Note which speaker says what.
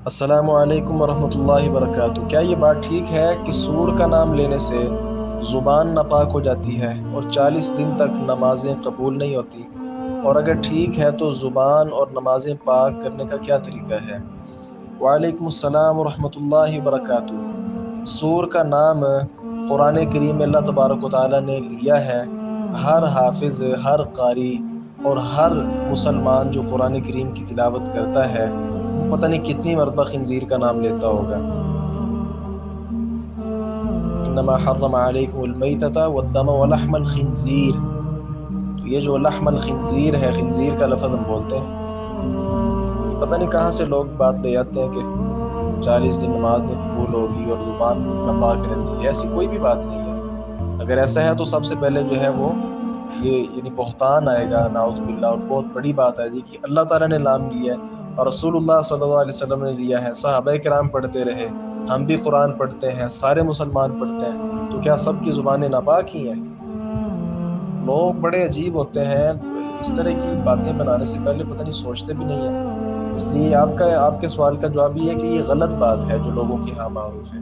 Speaker 1: السلام علیکم ورحمۃ اللہ وبرکاتہ۔ کیا یہ بات ٹھیک ہے کہ سور کا نام لینے سے زبان ناپاک ہو جاتی ہے اور 40 دن تک نمازیں قبول نہیں ہوتی؟ اور اگر ٹھیک ہے تو زبان اور نمازیں پاک کرنے کا کیا طریقہ ہے؟ وعلیکم السلام ورحمۃ اللہ وبرکاتہ۔ سور کا نام قرآن کریم میں اللہ تبارک و تعالیٰ نے لیا ہے۔ ہر حافظ، ہر قاری اور ہر مسلمان جو قرآن کریم کی تلاوت کرتا ہے وہ پتہ نہیں کتنی مرتبہ خنزیر کا نام لیتا ہوگا۔ انما حرم علیکم المیتۃ والدم ولحم الخنزیر، تو یہ جو لحم الخنزیر ہے، خنزیر کا لفظ ہم بولتے ہیں، پتہ نہیں کہاں سے لوگ بات لے آتے ہیں کہ 40 دن نماز نہیں قبول ہوگی اور زبان ناپاک رہتی ہے۔ ایسی کوئی بھی بات نہیں ہے۔ اگر ایسا ہے تو سب سے پہلے جو ہے وہ یہ یعنی بہتان آئے گا، نعوذ باللہ، اور بہت بڑی بات ہے جی کہ اللہ تعالیٰ نے نام لیا ہے اور رسول اللہ صلی اللہ علیہ وسلم نے لیا ہے، صحابہ کرام پڑھتے رہے، ہم بھی قرآن پڑھتے ہیں، سارے مسلمان پڑھتے ہیں، تو کیا سب کی زبانیں ناپاک ہی ہیں؟ لوگ بڑے عجیب ہوتے ہیں، اس طرح کی باتیں بنانے سے پہلے پتہ نہیں سوچتے بھی نہیں ہیں۔ اس لیے آپ کے سوال کا جواب یہ ہے کہ یہ غلط بات ہے جو لوگوں کے ہاں معروف ہے۔